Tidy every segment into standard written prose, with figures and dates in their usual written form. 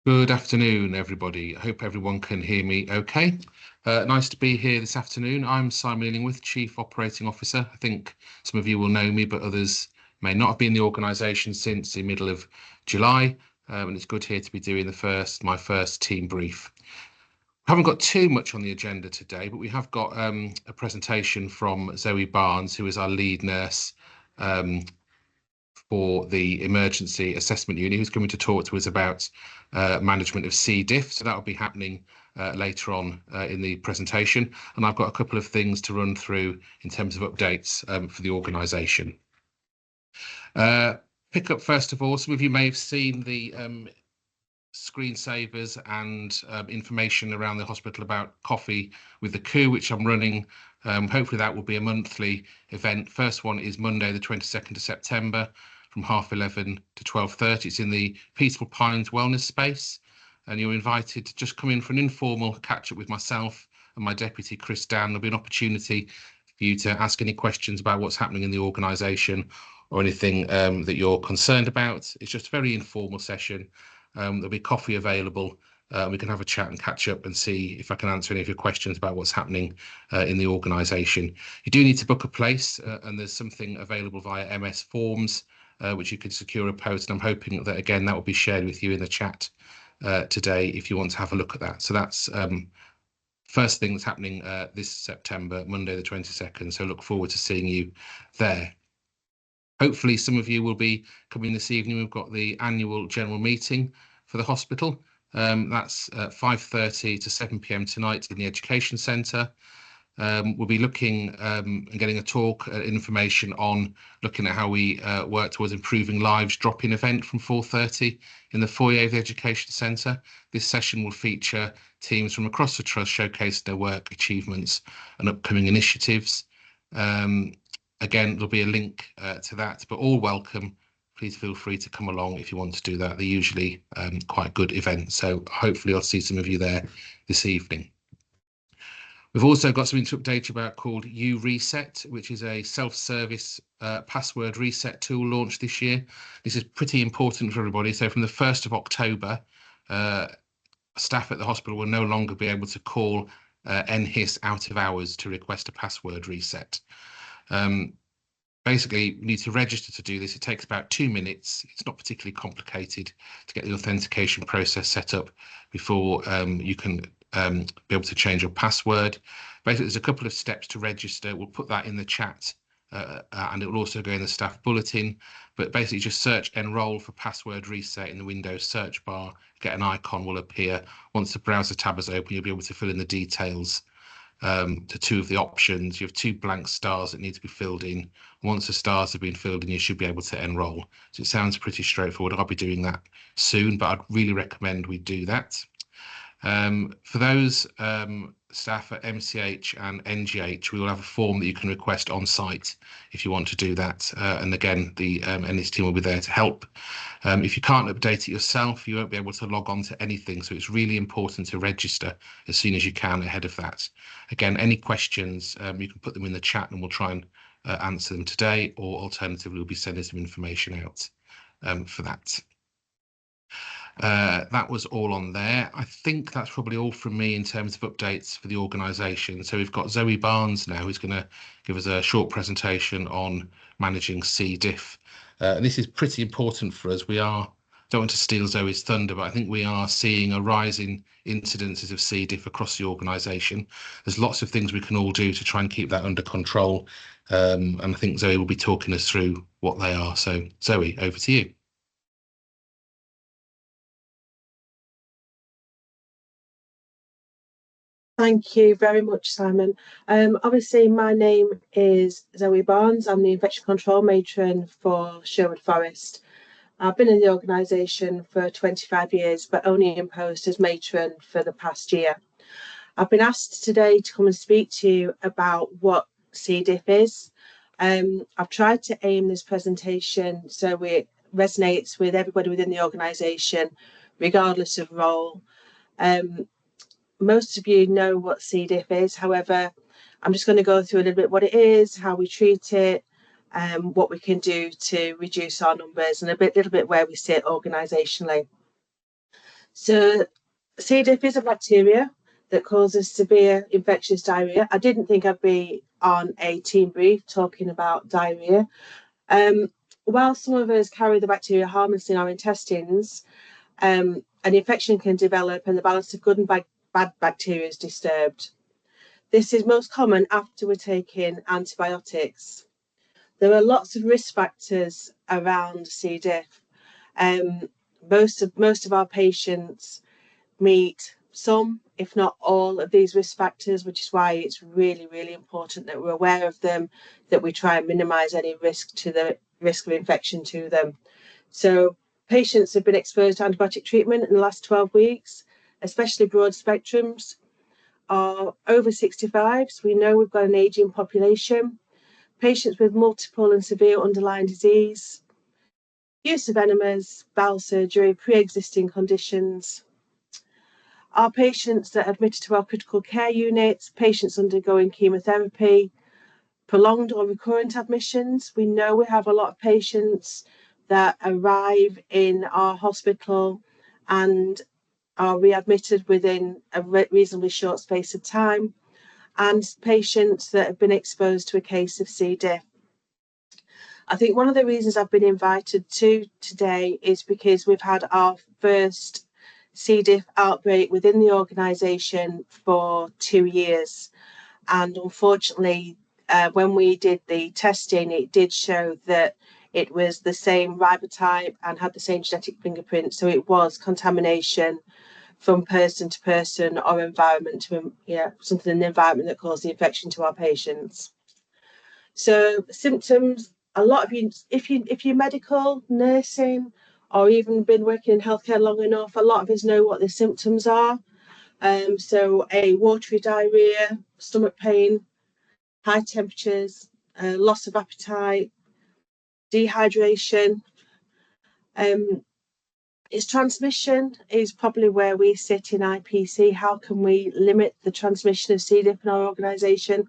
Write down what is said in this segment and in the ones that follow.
Good afternoon, everybody. I hope everyone can hear me okay. Nice to be here this afternoon. I'm Simon Illingworth, Chief Operating Officer. I think some of you will know me, but others may not have been in the organisation since the middle of July. And it's good here to be doing my first team brief. I haven't got too much on the agenda today, but we have got a presentation from Zoe Barnes, who is our lead nurse for the emergency assessment unit, who's coming to talk to us about management of C. diff. So that will be happening later on in the presentation. And I've got a couple of things to run through in terms of updates for the organisation. Pick up first of all, some of you may have seen the screensavers and information around the hospital about Coffee with the Coup, which I'm running. Hopefully that will be a monthly event. First one is Monday, the 22nd of September from 11:30 to 12:30. It's in the Peaceful Pines Wellness Space, and you're invited to just come in for an informal catch up with myself and my deputy, Chris Dan. There'll be an opportunity for you to ask any questions about what's happening in the organisation or anything that you're concerned about. It's just a very informal session. There'll be coffee available. We can have a chat and catch up and see if I can answer any of your questions about what's happening in the organisation. You do need to book a place, and there's something available via MS Forms, which you can secure a post. And I'm hoping that, again, that will be shared with you in the chat today if you want to have a look at that. So that's first thing that's happening this September, Monday the 22nd. So look forward to seeing you there. Hopefully some of you will be coming this evening. We've got the annual general meeting for the hospital. That's 5:30 to 7 p.m. tonight in the Education Centre. We'll be looking and getting a talk, information on looking at how we work towards improving lives drop-in event from 4:30 in the foyer of the Education Centre. This session will feature teams from across the Trust showcasing their work, achievements and upcoming initiatives. Again, there'll be a link to that, but all welcome. Please feel free to come along if you want to do that. They're usually quite good events, so hopefully I'll see some of you there this evening. We've also got something to update you about called U-Reset, which is a self-service password reset tool launched this year. This is pretty important for everybody. So from the 1st of October, staff at the hospital will no longer be able to call NHIS out of hours to request a password reset. Basically, you need to register to do this. It takes about 2 minutes. It's not particularly complicated to get the authentication process set up before you can be able to change your password. Basically, there's a couple of steps to register. We'll put that in the chat and it will also go in the staff bulletin. But basically, just search enroll for password reset in the Windows search bar. Get an icon will appear. Once the browser tab is open, you'll be able to fill in the details to two of the options. You have 2 blank stars that need to be filled in. Once the stars have been filled in, you should be able to enroll. So it sounds pretty straightforward. I'll be doing that soon, but I'd really recommend we do that. For those staff at MCH and NGH, we will have a form that you can request on site if you want to do that. And again, the NHIS team will be there to help. If you can't update it yourself, you won't be able to log on to anything. So it's really important to register as soon as you can ahead of that. Again, any questions, you can put them in the chat and we'll try and answer them today, or alternatively, we'll be sending some information out for that. That was all on there. I think that's probably all from me in terms of updates for the organisation. So we've got Zoe Barnes now, who's going to give us a short presentation on managing C. diff. And this is pretty important for us. Don't want to steal Zoe's thunder, but I think we are seeing a rise in incidences of C. diff across the organisation. There's lots of things we can all do to try and keep that under control. And I think Zoe will be talking us through what they are. So Zoe, over to you. Thank you very much, Simon. Obviously, my name is Zoe Barnes. I'm the Infection Control Matron for Sherwood Forest. I've been in the organisation for 25 years, but only in post as matron for the past year. I've been asked today to come and speak to you about what C. diff is. I've tried to aim this presentation so it resonates with everybody within the organisation, regardless of role. Most of you know what C. diff is. However, I'm just going to go through a little bit what it is, how we treat it, what we can do to reduce our numbers, and little bit where we sit organisationally. So C. diff is a bacteria that causes severe infectious diarrhea. I didn't think I'd be on a team brief talking about diarrhea. While some of us carry the bacteria harmlessly in our intestines, an infection can develop and the balance of good and bad bacteria is disturbed. This is most common after we're taking antibiotics. There are lots of risk factors around C. diff. Most of our patients meet some, if not all, of these risk factors, which is why it's really, really important that we're aware of them, that we try and minimise any risk of infection to them. So patients have been exposed to antibiotic treatment in the last 12 weeks, especially broad spectrums, are over 65. So we know we've got an ageing population, patients with multiple and severe underlying disease, use of enemas, bowel surgery, pre-existing conditions. Our patients that are admitted to our critical care units, patients undergoing chemotherapy, prolonged or recurrent admissions. We know we have a lot of patients that arrive in our hospital and are readmitted within a reasonably short space of time, and patients that have been exposed to a case of C. diff. I think one of the reasons I've been invited to today is because we've had our first C. diff outbreak within the organisation for 2 years. And unfortunately, when we did the testing, it did show that it was the same ribotype and had the same genetic fingerprint. So it was contamination from person to person or environment to something in the environment that caused the infection to our patients. So symptoms, a lot of you, if you're medical, nursing, or even been working in healthcare long enough, a lot of us know what the symptoms are. So a watery diarrhea, stomach pain, high temperatures, loss of appetite, dehydration. Its transmission is probably where we sit in IPC. How can we limit the transmission of C. diff in our organisation?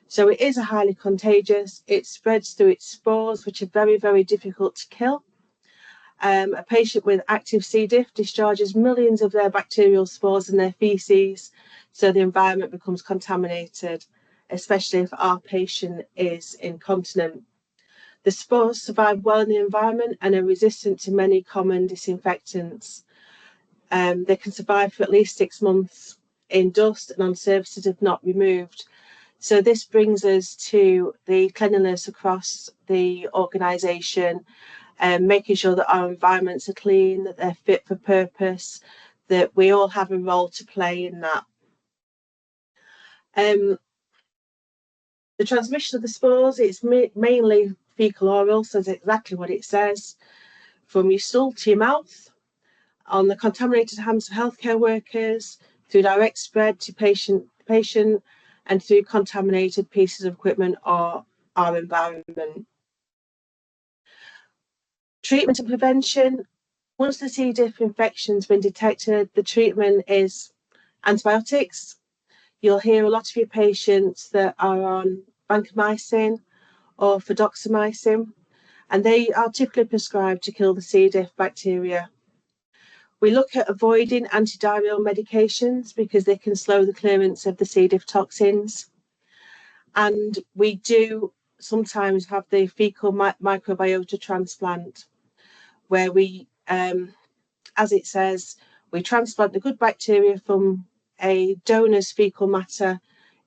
So it is a highly contagious. It spreads through its spores, which are very, very difficult to kill. A patient with active C. diff discharges millions of their bacterial spores in their feces, so the environment becomes contaminated, especially if our patient is incontinent. The spores survive well in the environment and are resistant to many common disinfectants. They can survive for at least 6 months in dust and on surfaces if not removed. So this brings us to the cleanliness across the organisation, making sure that our environments are clean, that they're fit for purpose, that we all have a role to play in that. The transmission of the spores, it's mainly fecal oral, so it's exactly what it says. From your stool to your mouth, on the contaminated hands of healthcare workers, through direct spread to patient, and through contaminated pieces of equipment or our environment. Treatment and prevention. Once the C. diff infection's been detected, the treatment is antibiotics. You'll hear a lot of your patients that are on vancomycin or fidaxomicin, and they are typically prescribed to kill the C. diff bacteria. We look at avoiding antidiarrheal medications because they can slow the clearance of the C. diff toxins. And we do sometimes have the fecal microbiota transplant, where we, as it says, we transplant the good bacteria from a donor's fecal matter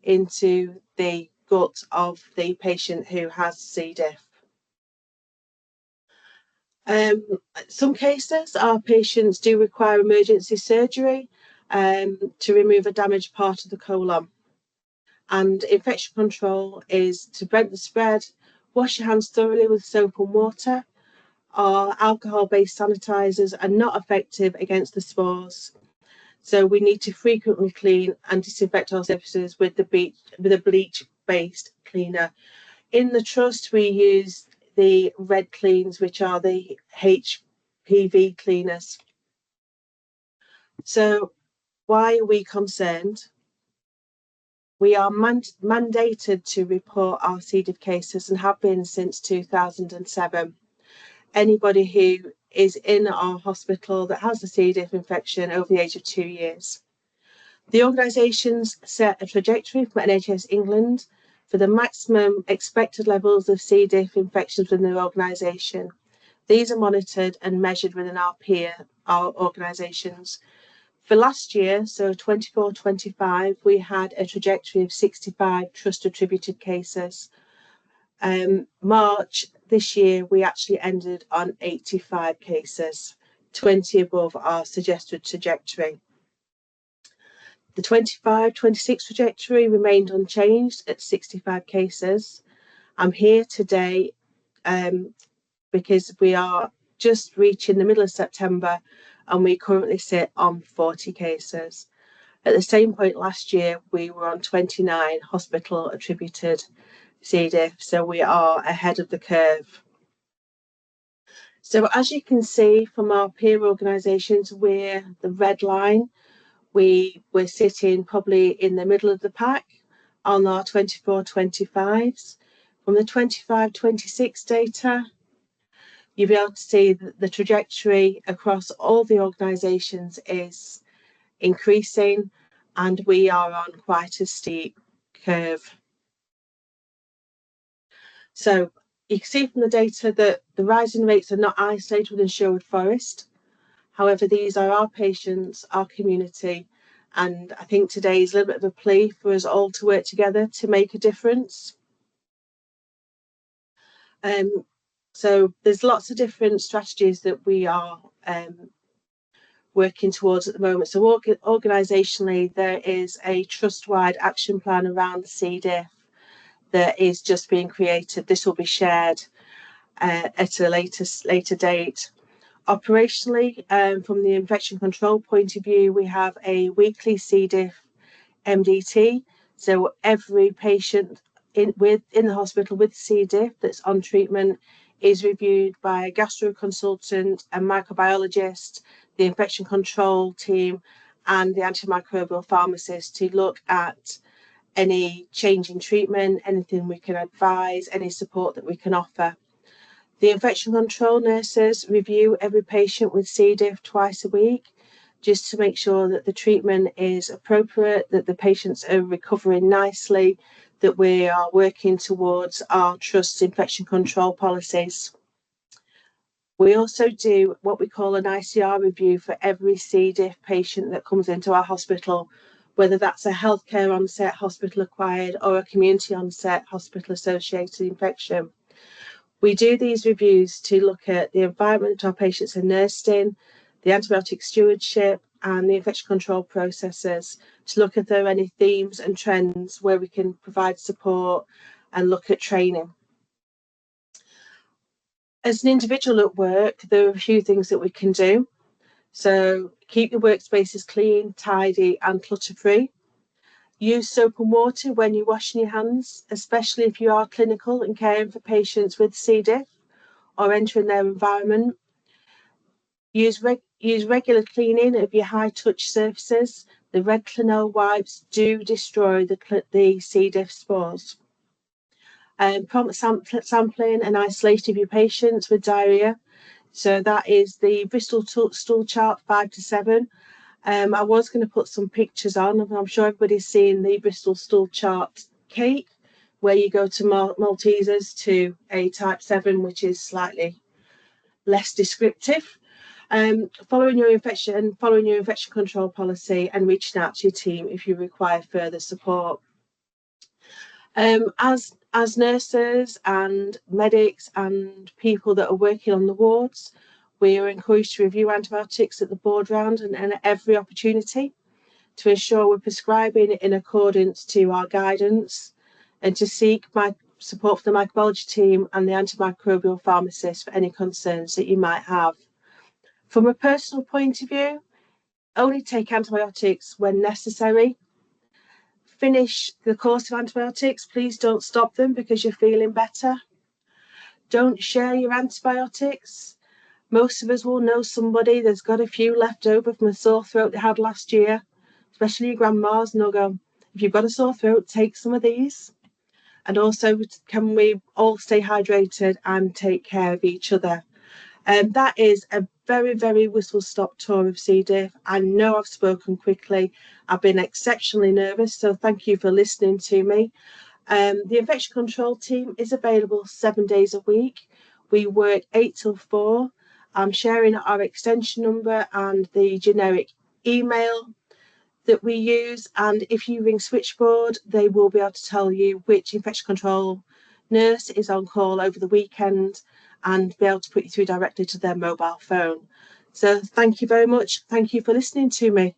into the gut of the patient who has C. diff. Some cases, our patients do require emergency surgery to remove a damaged part of the colon. And infection control is to prevent the spread, wash your hands thoroughly with soap and water. Our alcohol-based sanitizers are not effective against the spores. So we need to frequently clean and disinfect our surfaces with a bleach-based cleaner. In the trust, we use the red cleans, which are the HPV cleaners. So why are we concerned? We are mandated to report our C. diff cases and have been since 2007. Anybody who is in our hospital that has a C. diff infection over the age of 2 years. The organisations set a trajectory from NHS England for the maximum expected levels of C. diff infections within their organisation. These are monitored and measured within our organisations. For last year, so 24-25, we had a trajectory of 65 trust attributed cases. March this year, we actually ended on 85 cases, 20 above our suggested trajectory. The 25-26 trajectory remained unchanged at 65 cases. I'm here today because we are just reaching the middle of September and we currently sit on 40 cases. At the same point last year, we were on 29 hospital attributed C. diff, so we are ahead of the curve. So as you can see from our peer organisations, we're the red line. We're sitting probably in the middle of the pack on our 24-25s. From the 25-26 data, you'll be able to see that the trajectory across all the organisations is increasing and we are on quite a steep curve. So you can see from the data that the rising rates are not isolated within Sherwood Forest. However, these are our patients, our community, and I think today is a little bit of a plea for us all to work together to make a difference. So there's lots of different strategies that we are working towards at the moment. So organisationally, there is a trust-wide action plan around C. diff that is just being created. This will be shared at a later date. Operationally, from the infection control point of view, we have a weekly C. diff MDT. So every patient in the hospital with C. diff that's on treatment is reviewed by a gastro consultant, a microbiologist, the infection control team, and the antimicrobial pharmacist to look at any change in treatment, anything we can advise, any support that we can offer. The infection control nurses review every patient with C. diff twice a week, just to make sure that the treatment is appropriate, that the patients are recovering nicely, that we are working towards our trust infection control policies. We also do what we call an ICR review for every C. diff patient that comes into our hospital, whether that's a healthcare onset hospital acquired or a community onset hospital associated infection. We do these reviews to look at the environment our patients are nursed in, the antibiotic stewardship and the infection control processes, to look if there are any themes and trends where we can provide support and look at training. As an individual at work, there are a few things that we can do. So keep your workspaces clean, tidy and clutter-free. Use soap and water when you're washing your hands, especially if you are clinical and caring for patients with C. diff or entering their environment. Use regular cleaning of your high-touch surfaces. The red Clinol wipes do destroy the C. diff spores. Prompt sampling and isolation of your patients with diarrhoea. So that is the Bristol stool chart 5 to 7. I was going to put some pictures on, and I'm sure everybody's seen the Bristol stool chart cake, where you go to Maltesers to a type 7, which is slightly less descriptive. Following your infection control policy and reaching out to your team if you require further support. As nurses and medics and people that are working on the wards, we are encouraged to review antibiotics at the board round and at every opportunity to ensure we're prescribing in accordance to our guidance, and to seek support from the microbiology team and the antimicrobial pharmacist for any concerns that you might have. From a personal point of view, only take antibiotics when necessary. Finish the course of antibiotics. Please don't stop them because you're feeling better. Don't share your antibiotics. Most of us will know somebody that's got a few left over from a sore throat they had last year, especially your grandmas, and they'll go, if you've got a sore throat, take some of these. And also, can we all stay hydrated and take care of each other? That is a very, very whistle-stop tour of C. diff. I know I've spoken quickly. I've been exceptionally nervous, so thank you for listening to me. The infection control team is available 7 days a week. We work 8 till 4. I'm sharing our extension number and the generic email that we use. And if you ring switchboard, they will be able to tell you which infection control nurse is on call over the weekend and be able to put you through directly to their mobile phone. So thank you very much. Thank you for listening to me.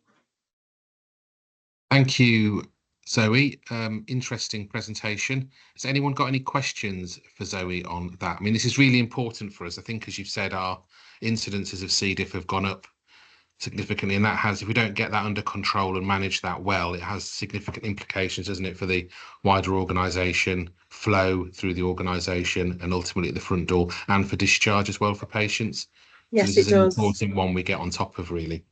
Thank you, Zoe. Interesting presentation. Has anyone got any questions for Zoe on that? I mean, this is really important for us. I think, as you've said, our incidences of C. diff have gone up significantly, and that has, if we don't get that under control and manage that well, it has significant implications, doesn't it, for the wider organisation, flow through the organisation, and ultimately at the front door, and for discharge as well for patients. Yes, so this it is an does. important one we get on top of, really.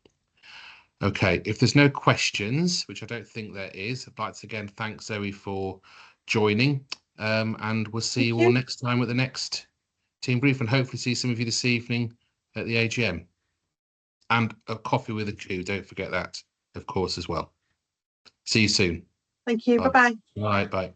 Okay, if there's no questions, which I don't think there is, I'd like to again thank Zoe for joining, and we'll see you all next time at the next team brief, and hopefully see some of you this evening at the AGM. And a coffee with a Q, don't forget that, of course, as well. See you soon. Thank you. Bye. Bye-bye. Bye. Bye.